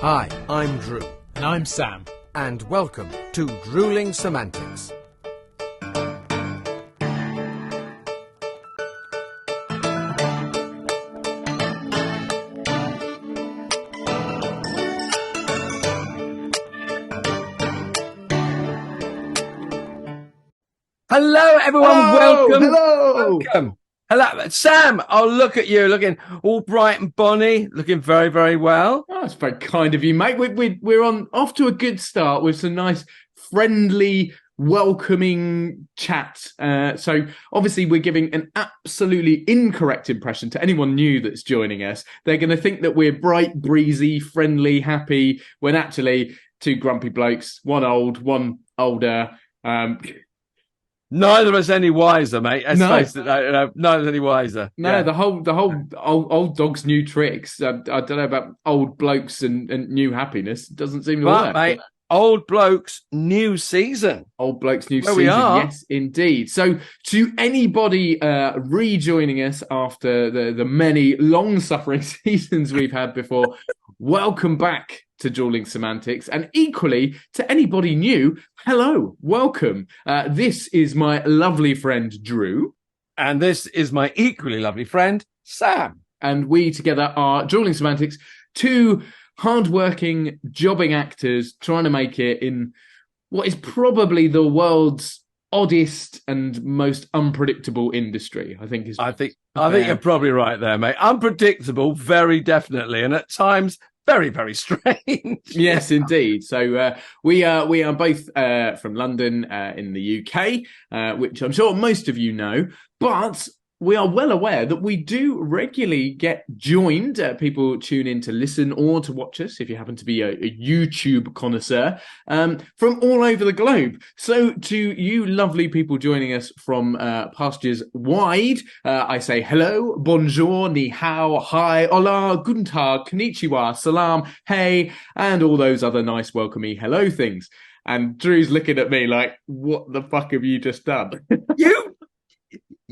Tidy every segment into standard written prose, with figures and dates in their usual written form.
Hi, I'm Drew. And I'm Sam. And welcome to Drewling Samantics. Hello, everyone. Welcome. Hello. Welcome. Hello, Sam. Oh, look at you, looking all bright and bonny, looking very, very well. Oh, that's very kind of you, mate. We're off to a good start with some nice, friendly, welcoming chat. So obviously we're giving an absolutely incorrect impression to anyone new that's joining us. They're going to think that we're bright, breezy, friendly, happy, when actually two grumpy blokes, one old, one older. Neither of us any wiser, mate. Let's No. face it, neither of us any wiser. No, Yeah. the whole old dog's new tricks. I don't know about old blokes and new happiness. It doesn't seem to But, work. mate, old blokes, new season. Old blokes new Where season. we are. Yes, indeed. So to anybody rejoining us after the many long-suffering seasons we've had before, welcome back to Drewling Samantics. And equally, to anybody new, hello, welcome. This is my lovely friend, Drew. And this is my equally lovely friend, Sam. And we together are Drewling Samantics, two hard-working, jobbing actors trying to make it in what is probably the world's oddest and most unpredictable industry. I think you're probably right there, mate. Unpredictable, very definitely, and at times very, very strange. Yes, indeed. So we are both from London in the UK, which I'm sure most of you know, but we are well aware that we do regularly get joined. People tune in to listen or to watch us, if you happen to be a YouTube connoisseur, from all over the globe. So to you lovely people joining us from pastures wide, I say hello, bonjour, ni hao, hi, hola, guten tag, konnichiwa, salam, hey, and all those other nice welcomey hello things. And Drew's looking at me like, what the fuck have you just done?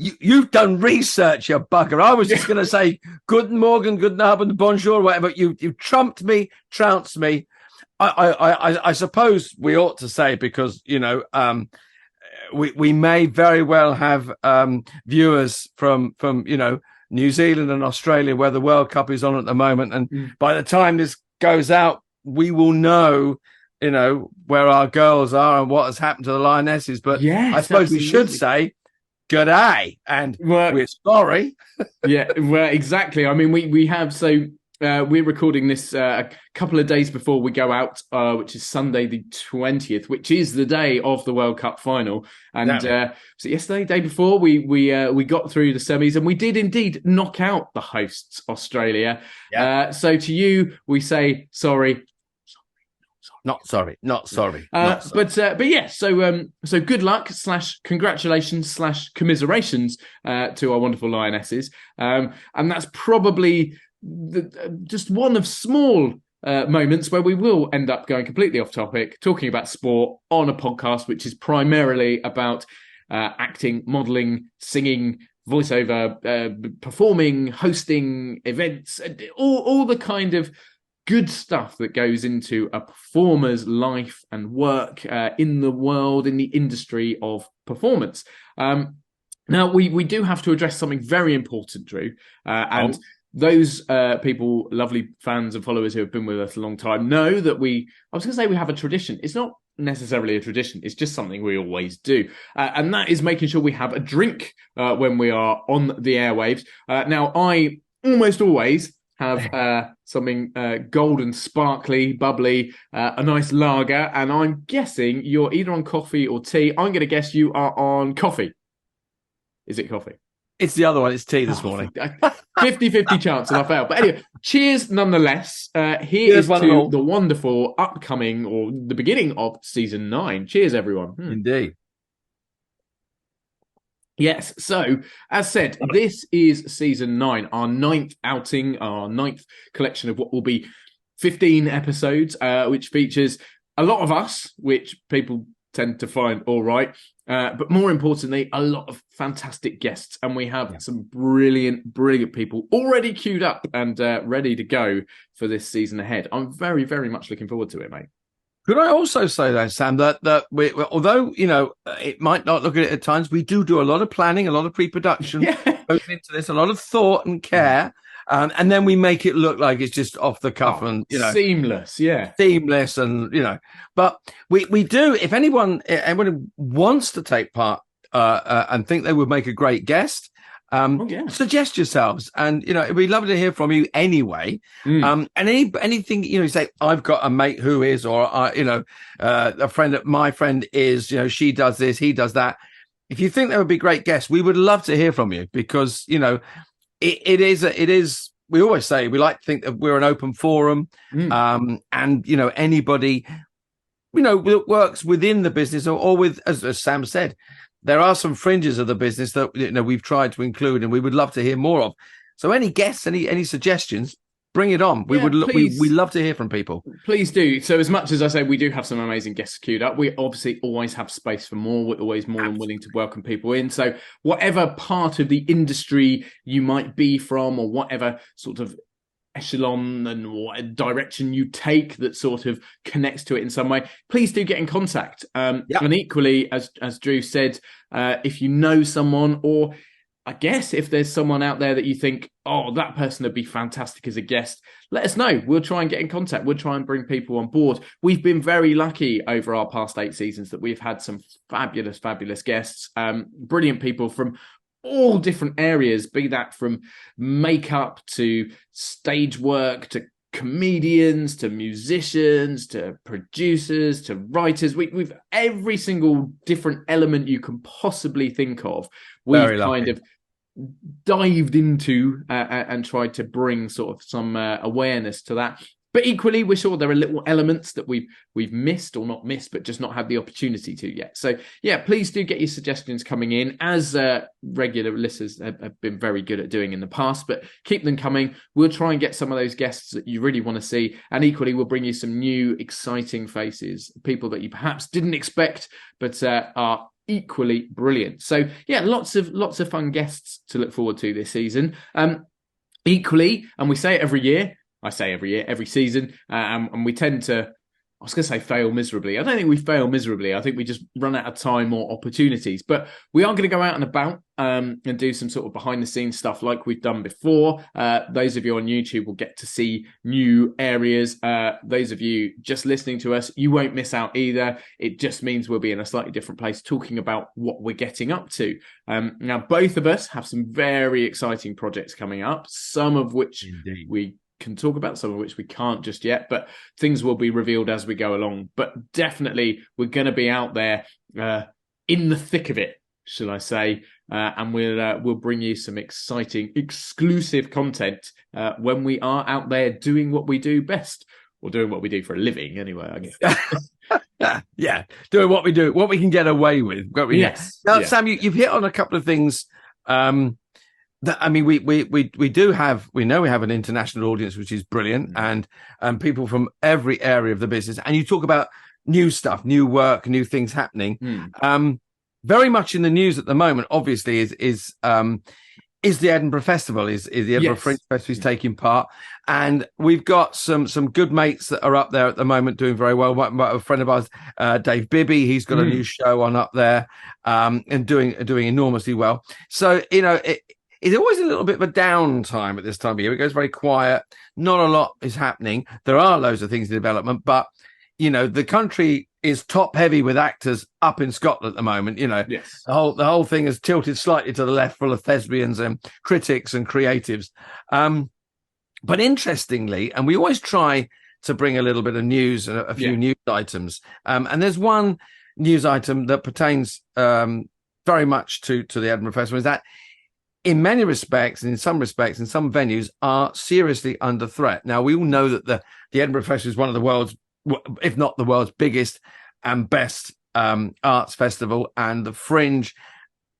You've done research, you bugger. I was just going to say Guten Morgen, Guten Abend, Bonjour, whatever. You trumped me, trounced me. I suppose we ought to say, because, you know, we may very well have viewers from you know, New Zealand and Australia, where the World Cup is on at the moment. And by the time this goes out, we will know, you know, where our girls are and what has happened to the Lionesses. But yes, I suppose absolutely. we should say g'day, and we're sorry. Yeah, well, exactly. I mean, we have, so we're recording this a couple of days before we go out, which is Sunday the 20th, which is the day of the World Cup final. And so yesterday, day before, we got through the semis, and we did indeed knock out the hosts, Australia. Yeah. So to you, we say sorry. Not sorry. But yeah, so good luck / congratulations / commiserations to our wonderful Lionesses, and that's probably just one of small moments where we will end up going completely off topic, talking about sport on a podcast which is primarily about acting, modelling, singing, voiceover, performing, hosting events, all the kind of good stuff that goes into a performer's life and work in the world, in the industry of performance. Now, we do have to address something very important, Drew, and those people, lovely fans and followers who have been with us a long time, know that I was going to say we have a tradition. It's not necessarily a tradition. It's just something we always do. And that is making sure we have a drink when we are on the airwaves. Now, I almost always have something golden, sparkly, bubbly, a nice lager, and I'm guessing you're either on coffee or tea. I'm going to guess you are on coffee. Is it coffee? It's the other one. It's tea this morning. 50-50 chance, and I failed. But anyway, cheers nonetheless. Here's to the wonderful upcoming, or the beginning of season 9. Cheers, everyone. Indeed. Yes, so as said, this is season 9, our 9th outing, our 9th collection of what will be 15 episodes, which features a lot of us, which people tend to find all right. But more importantly, a lot of fantastic guests. And we have some brilliant people already queued up and ready to go for this season ahead. I'm very, very much looking forward to it, mate. Could I also say though, Sam, that we, although, it might not look at it at times, we do a lot of planning, a lot of pre-production goes into this, a lot of thought and care. And then we make it look like it's just off the cuff and, seamless. Seamless. And, but we do, if anyone wants to take part and think they would make a great guest, suggest yourselves. And, it'd be lovely to hear from you anyway. And anything, you say, I've got a mate who is, or, a friend, my friend is, she does this, he does that. If you think that would be great guests, we would love to hear from you because, it is, we always say, we like to think that we're an open forum. And, anybody, that works within the business or with, as Sam said, there are some fringes of the business that, we've tried to include and we would love to hear more of. So any guests, any suggestions, bring it on. We love to hear from people. Please do. So as much as I say, we do have some amazing guests queued up. We obviously always have space for more. We're always more than willing to welcome people in. So whatever part of the industry you might be from or whatever sort of echelon and what direction you take that sort of connects to it in some way, please do get in contact. And equally, as Drew said, if you know someone, or I guess if there's someone out there that you think, oh, that person would be fantastic as a guest, let us know. We'll try and get in contact. We'll try and bring people on board. We've been very lucky over our past 8 seasons that we've had some fabulous guests, brilliant people from all different areas, be that from makeup to stage work to comedians to musicians to producers to writers. We've every single different element you can possibly think of. We've kind of dived into and tried to bring sort of some awareness to that. But equally, we're sure there are little elements that we've missed or not missed, but just not had the opportunity to yet. So, please do get your suggestions coming in, as regular listeners have been very good at doing in the past, but keep them coming. We'll try and get some of those guests that you really want to see. And equally, we'll bring you some new, exciting faces, people that you perhaps didn't expect, but are equally brilliant. So, lots of fun guests to look forward to this season. Equally, and we say it every year, every season, and we tend to, I was going to say fail miserably. I don't think we fail miserably. I think we just run out of time or opportunities. But we are going to go out and about and do some sort of behind the scenes stuff like we've done before. Those of you on YouTube will get to see new areas. Those of you just listening to us, you won't miss out either. It just means we'll be in a slightly different place talking about what we're getting up to. Now, both of us have some very exciting projects coming up, some of which we can talk about, some of which we can't just yet, but things will be revealed as we go along. But definitely we're going to be out there in the thick of it, shall I say, and we'll bring you some exciting exclusive content when we are out there doing what we do best, or doing what we do for a living anyway, I guess. Doing what we do, what we can get away with. Yes. Now, Sam, you've hit on a couple of things. We do have, we know we have an international audience, which is brilliant, and people from every area of the business. And you talk about new stuff, new work, new things happening. Very much in the news at the moment, obviously, is the Edinburgh Festival, is the Edinburgh Fringe Festival is taking part. And we've got some good mates that are up there at the moment doing very well. A friend of ours, Dave Bibby, he's got a new show on up there and doing enormously well. So, it's always a little bit of a downtime at this time of year. It goes very quiet. Not a lot is happening. There are loads of things in development, but, the country is top heavy with actors up in Scotland at the moment. The whole thing is tilted slightly to the left, full of thespians and critics and creatives. But interestingly, and we always try to bring a little bit of news and a few news items. And there's one news item that pertains very much to the Edinburgh Festival, is that in many respects, and in some respects, in some venues, are seriously under threat. Now, we all know that the Edinburgh Festival is one of the world's, if not the world's biggest and best arts festival, and the Fringe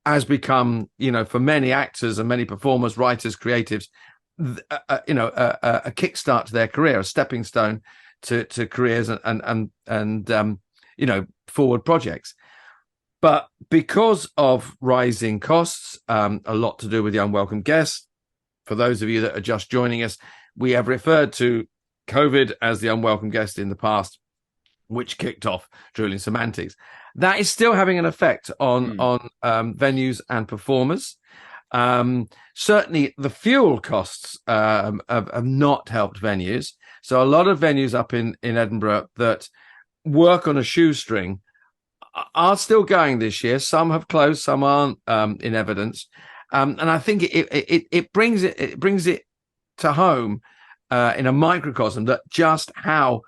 has become, for many actors and many performers, writers, creatives, a kickstart to their career, a stepping stone to careers, and forward projects. But because of rising costs, a lot to do with the unwelcome guests, for those of you that are just joining us, we have referred to COVID as the unwelcome guest in the past, which kicked off Drewling Samantics. That is still having an effect on venues and performers. Certainly, the fuel costs have not helped venues. So a lot of venues up in Edinburgh that work on a shoestring are still going this year. Some have closed, some aren't in evidence, and I think it brings it to home in a microcosm that just how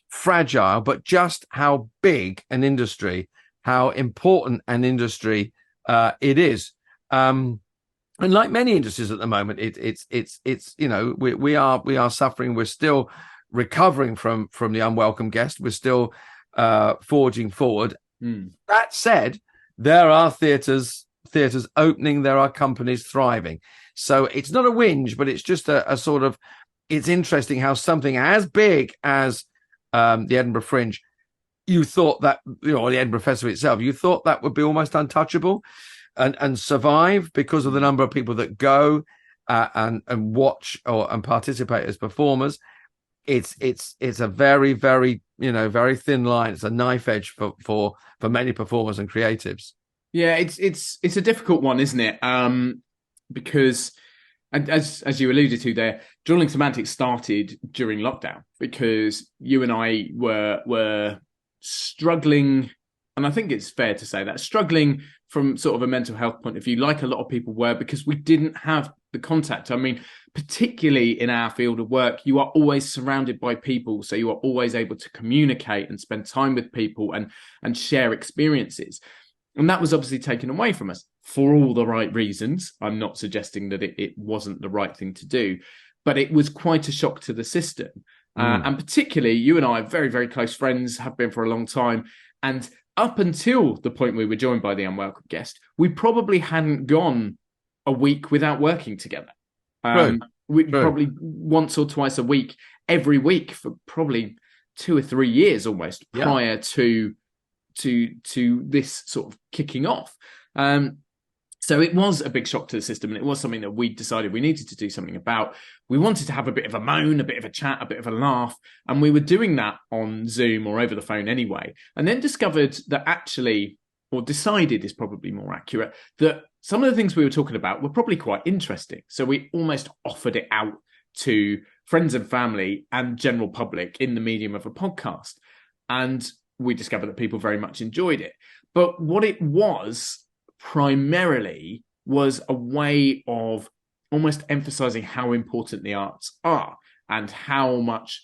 fragile, but just how big an industry, how important an industry it is. And like many industries at the moment, it's we are suffering. We're still recovering from the unwelcome guest. We're still forging forward. That said, there are theatres opening. There are companies thriving. So it's not a whinge, but it's just a sort of. It's interesting how something as big as the Edinburgh Fringe, you thought that the Edinburgh Festival itself, you thought that would be almost untouchable and survive because of the number of people that go and watch and participate as performers. It's a very, very very thin line. It's a knife edge for many performers and creatives. Yeah, it's a difficult one, isn't it? Because as you alluded to there, Drewling Samantics started during lockdown because you and I were struggling, and I think it's fair to say that, struggling from sort of a mental health point of view, like a lot of people were, because we didn't have the contact. I mean, particularly in our field of work, you are always surrounded by people, so you are always able to communicate and spend time with people and share experiences. And that was obviously taken away from us for all the right reasons. I'm not suggesting that it wasn't the right thing to do, but it was quite a shock to the system. And particularly, you and I are very, very close friends, have been for a long time. And up until the point we were joined by the unwelcome guest, we probably hadn't gone a week without working together. Probably once or twice a week, every week for probably 2 or 3 years almost prior to this sort of kicking off. So it was a big shock to the system, and it was something that we decided we needed to do something about. We wanted to have a bit of a moan, a bit of a chat, a bit of a laugh, and we were doing that on Zoom or over the phone anyway, and then discovered that actually, or decided is probably more accurate, that some of the things we were talking about were probably quite interesting. So we almost offered it out to friends and family and general public in the medium of a podcast. And we discovered that people very much enjoyed it. But what it was primarily was a way of almost emphasizing how important the arts are and how much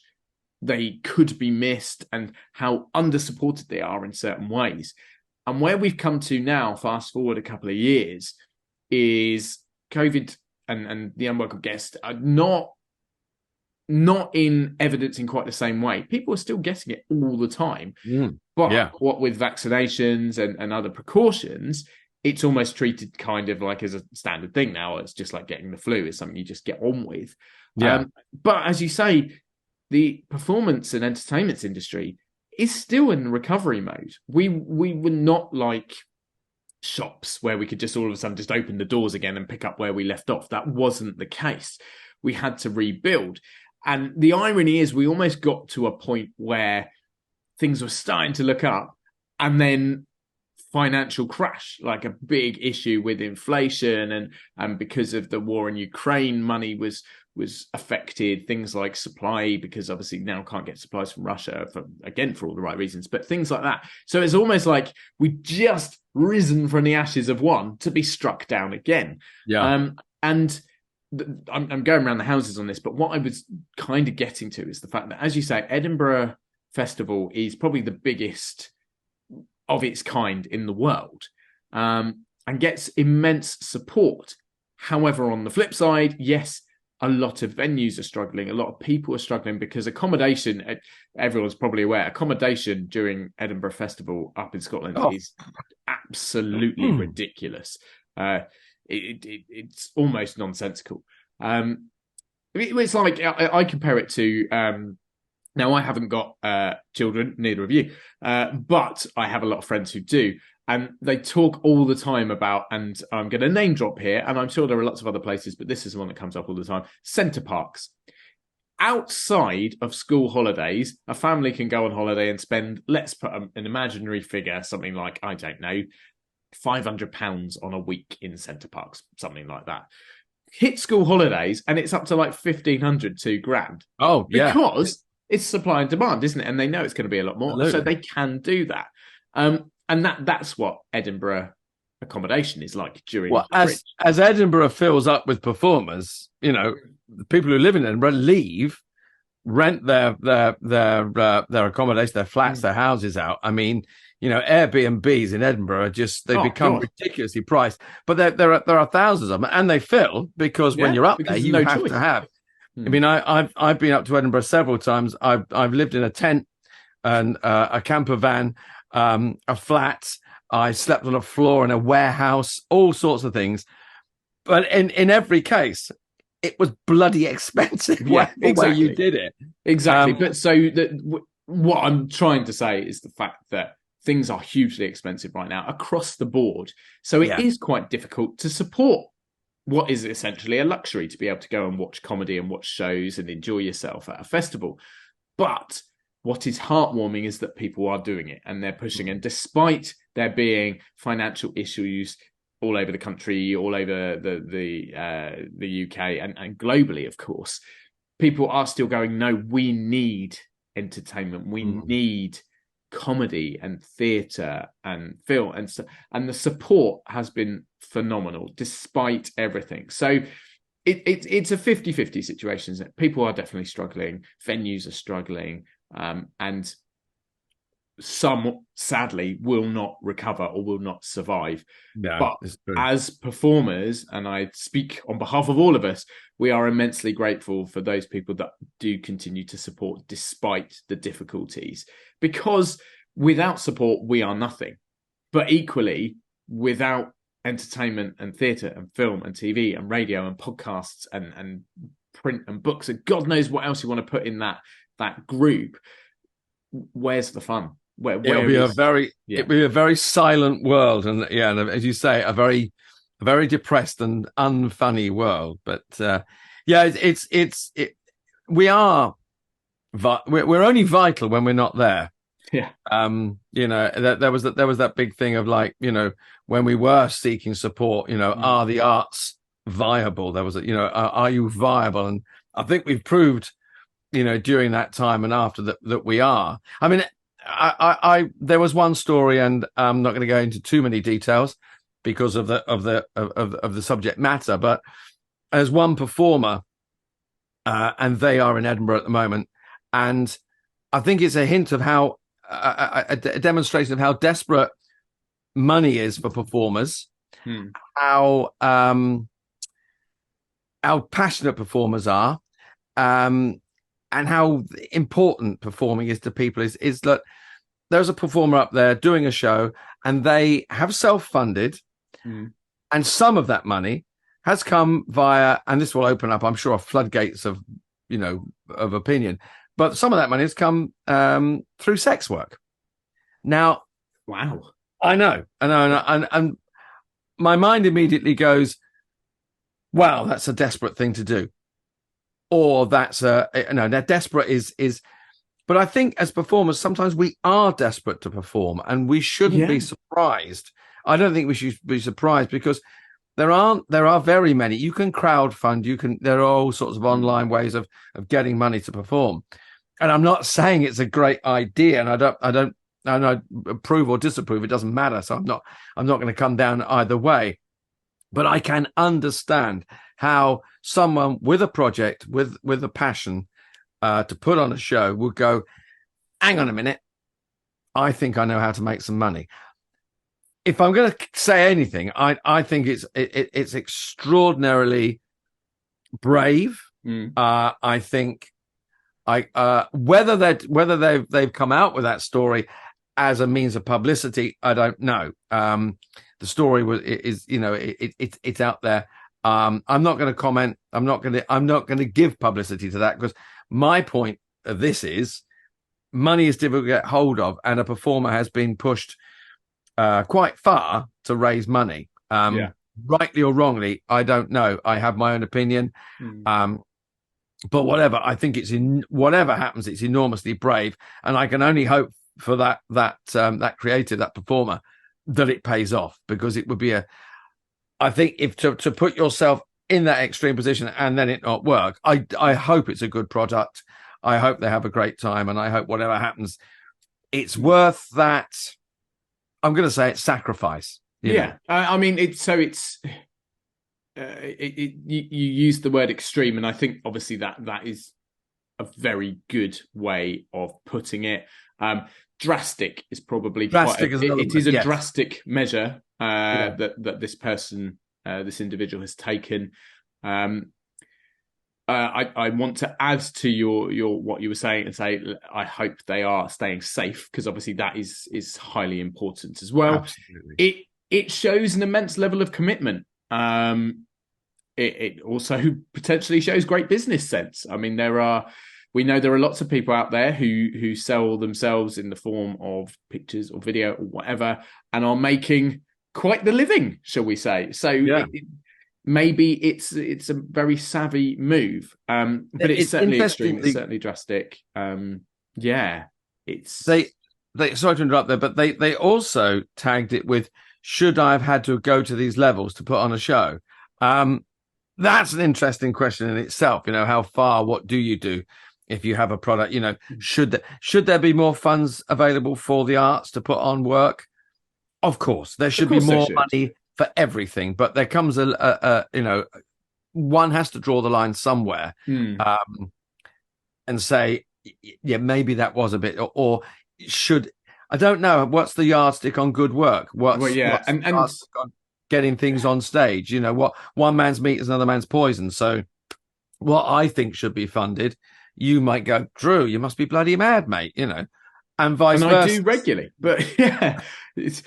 they could be missed and how under-supported they are in certain ways. And where we've come to now, fast forward a couple of years, is COVID and the unwelcome guest are not in evidence in quite the same way. People are still getting it all the time. But what with vaccinations and other precautions, it's almost treated kind of like as a standard thing now. It's just like getting the flu. It's something you just get on with. But as you say, the performance and entertainment industry is still in recovery mode. We were not like shops where we could just all of a sudden just open the doors again and pick up where we left off. That wasn't the case. We had to rebuild. And the irony is we almost got to a point where things were starting to look up, and then financial crash, like a big issue with inflation and because of the war in Ukraine, money was affected. Things like supply, because obviously now can't get supplies from Russia for all the right reasons, but things like that. So it's almost like we just risen from the ashes of one to be struck down again. And I'm going around the houses on this, but what I was kind of getting to is the fact that, as you say, Edinburgh Festival is probably the biggest of its kind in the world, and gets immense support. However, on the flip side, yes, a lot of venues are struggling. A lot of people are struggling because accommodation, everyone's probably aware, accommodation during Edinburgh Festival up in Scotland is absolutely ridiculous. It's almost nonsensical. It's like, I compare it to Now, I haven't got children, neither of you, but I have a lot of friends who do. And they talk all the time about, and I'm going to name drop here, and I'm sure there are lots of other places, but this is the one that comes up all the time, centre parks. Outside of school holidays, a family can go on holiday and spend, let's put an imaginary figure, something like, I don't know, £500 on a week in centre parks, something like that. Hit school holidays, and it's up to like 1,500, £2,000. Oh, yeah. Because it's supply and demand, isn't it? And they know it's going to be a lot more. Absolutely. So they can do that. And that's what Edinburgh accommodation is like during. Well, as Edinburgh fills up with performers, you know, the people who live in Edinburgh leave, rent their accommodation, their flats, their houses out. I mean, you know, Airbnbs in Edinburgh are just, they become ridiculously priced. But there are thousands of them, and they fill because when you're up there, you have to have. I mean, I've been up to Edinburgh several times. I've lived in a tent and a camper van. A flat. I slept on a floor in a warehouse, all sorts of things. But in every case, it was bloody expensive. Yeah, exactly. Where you did it. Exactly. But what I'm trying to say is the fact that things are hugely expensive right now across the board. So it is quite difficult to support what is essentially a luxury, to be able to go and watch comedy and watch shows and enjoy yourself at a festival. But what is heartwarming is that people are doing it and they're pushing. And despite there being financial issues all over the country, all over the UK and globally, of course, people are still going, no, we need entertainment. We need comedy and theatre and film. And the support has been phenomenal despite everything. So it's a 50-50 situation. Isn't it? People are definitely struggling. Venues are struggling. And some, sadly, will not recover or will not survive. No, but as performers, and I speak on behalf of all of us, we are immensely grateful for those people that do continue to support despite the difficulties. Because without support, we are nothing. But equally, without entertainment and theatre and film and TV and radio and podcasts and print and books and God knows what else you want to put in that group, where's the fun? It'll be a very silent world, and and as you say, a very depressed and unfunny world. But we're only vital when we're not there. Yeah. You know, there was that big thing of, like, you know, when we were seeking support, you know, are the arts viable? There was are you viable? And I think we've proved, you know, during that time and after that we are. I mean, I there was one story, and I'm not going to go into too many details because of the subject matter, but as one performer, and they are in Edinburgh at the moment, and I think it's a hint of how a demonstration of how desperate money is for performers, how passionate performers are, and how important performing is to people is that there's a performer up there doing a show and they have self-funded, and some of that money has come via, and this will open up, I'm sure, floodgates of opinion, but some of that money has come through sex work. Now, wow, I know, and my mind immediately goes, wow, that's a desperate thing to do. Or that's they're desperate is, but I think as performers, sometimes we are desperate to perform, and we shouldn't be surprised. I don't think we should be surprised, because there are very many. You can crowdfund, there are all sorts of online ways of getting money to perform. And I'm not saying it's a great idea, and I don't approve or disapprove. It doesn't matter. So I'm not going to come down either way. But I can understand how someone with a project, with a passion to put on a show would go, hang on a minute, I think I know how to make some money. If I'm going to say anything, I think it's extraordinarily brave. I think whether they've come out with that story as a means of publicity, I don't know. The story it's out there. I'm not going to comment. I'm not going to give publicity to that, because my point of this is money is difficult to get hold of, and a performer has been pushed quite far to raise money. Rightly or wrongly, I don't know. I have my own opinion. But whatever, I think whatever happens, it's enormously brave, and I can only hope for that creative, that performer, that it pays off, because it would be I think if to put yourself in that extreme position and then it not work, I hope it's a good product. I hope they have a great time, and I hope whatever happens, it's worth that. I'm going to say it's sacrifice. I mean, you use the word extreme, and I think obviously that is a very good way of putting it. Drastic is probably it is a drastic measure that this person, this individual, has taken. I want to add to your what you were saying and say I hope they are staying safe, because obviously that is highly important as well. Absolutely. It shows an immense level of commitment. It also potentially shows great business sense. I mean, we know there are lots of people out there who sell themselves in the form of pictures or video or whatever, and are making quite the living, shall we say? So maybe it's a very savvy move, but it's certainly extreme. It's certainly drastic. It's sorry to interrupt there, but they also tagged it with, should I have had to go to these levels to put on a show? That's an interesting question in itself. How far? What do you do if you have a product? Should there be more funds available for the arts to put on work? Of course, there should be more money for everything, but there comes one has to draw the line somewhere, and say, maybe that was a bit, or should. I don't know. What's the yardstick on good work? What's the yardstick on getting things on stage? What one man's meat is another man's poison. So what I think should be funded, you might go, Drew, you must be bloody mad, mate, and vice versa. I do regularly, but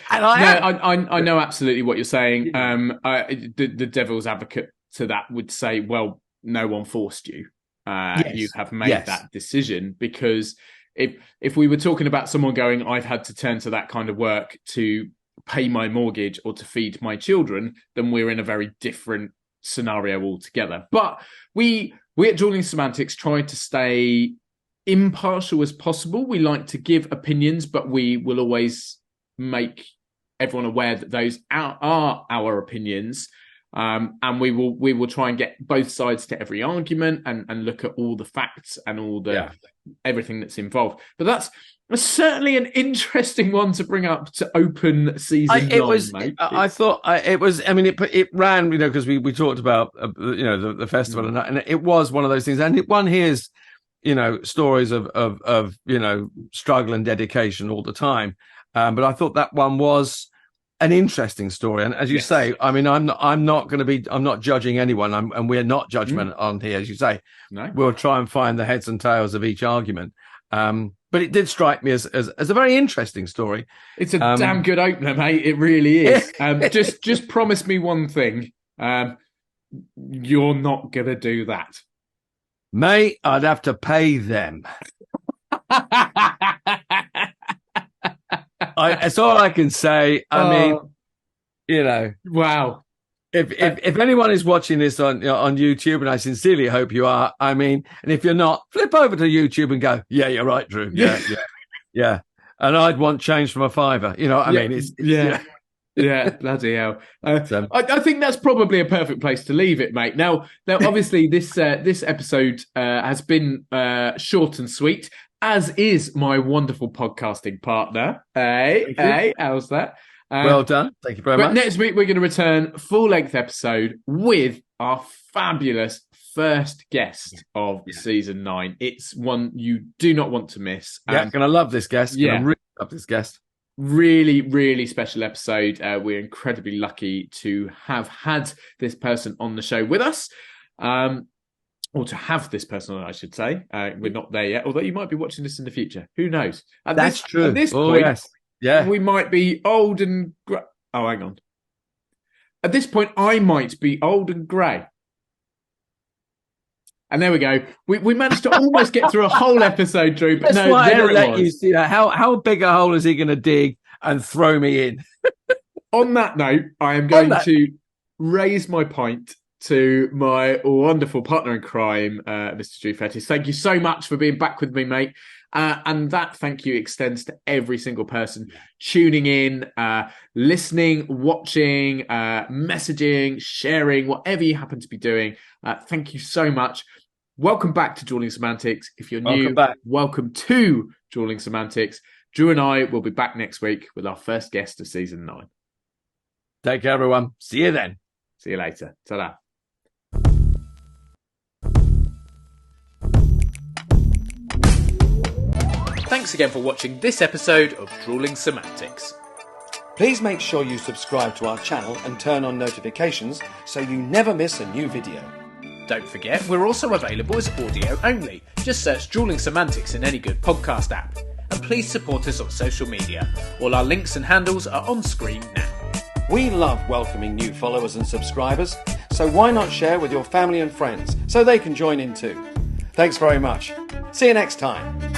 I know absolutely what you're saying. The devil's advocate to that would say, well, no one forced you. You have made that decision, because if we were talking about someone going, I've had to turn to that kind of work to pay my mortgage or to feed my children, then we're in a very different scenario altogether. But we at Drewling Samantics try to stay impartial as possible. We like to give opinions, but we will always make everyone aware that those are our opinions. And we will try and get both sides to every argument and look at all the facts and all the everything that's involved. But that's certainly an interesting one to bring up to open season 9, mate. I thought it was. I mean, it ran, because we talked about the festival, and it was one of those things. And one hears stories of struggle and dedication all the time. But I thought that one was an interesting story, and as you say, I mean, I'm not judging anyone, and we're not judgment on here, as you say. No. We'll try and find the heads and tails of each argument. But it did strike me as a very interesting story. It's a damn good opener, mate. It really is. Just promise me one thing: you're not gonna do that, mate. I'd have to pay them. That's all I can say. I mean, wow. If anyone is watching this on YouTube, and I sincerely hope you are, I mean, and if you're not, flip over to YouTube and go, yeah, you're right, Drew. Yeah. And I'd want change from a fiver. I mean, it's bloody hell. I think that's probably a perfect place to leave it, mate. Now, obviously, this episode has been short and sweet, as is my wonderful podcasting partner. Hey, how's that? Well done. Thank you very much. Next week, we're going to return full-length episode with our fabulous first guest of season 9. It's one you do not want to miss. I'm going to love this guest. Yeah. I really love this guest. Really, really special episode. We're incredibly lucky to have had this person on the show with us. Or to have this person on, I should say. We're not there yet, although you might be watching this in the future. Who knows? That's true. At this point, we might be old and grey. Oh, hang on. At this point, I might be old and grey. And there we go. We managed to almost get through a whole episode, Drew. But That's no, why there I it let was. you see that. How big a hole is he going to dig and throw me in? On that note, I am going to raise my pint to my wonderful partner in crime, Mr. Drew Fettis. Thank you so much for being back with me, mate. And that thank you extends to every single person tuning in, listening, watching, messaging, sharing, whatever you happen to be doing. Thank you so much. Welcome back to Drewling Semantics. If you're new, welcome to Drewling Semantics. Drew and I will be back next week with our first guest of season 9. Take care, everyone. See you then. See you later. Ta-da. Thanks again for watching this episode of Drewling Semantics. Please make sure you subscribe to our channel and turn on notifications so you never miss a new video. Don't forget, we're also available as audio only. Just search Drewling Semantics in any good podcast app. And please support us on social media. All our links and handles are on screen now. We love welcoming new followers and subscribers, so why not share with your family and friends so they can join in too? Thanks very much. See you next time.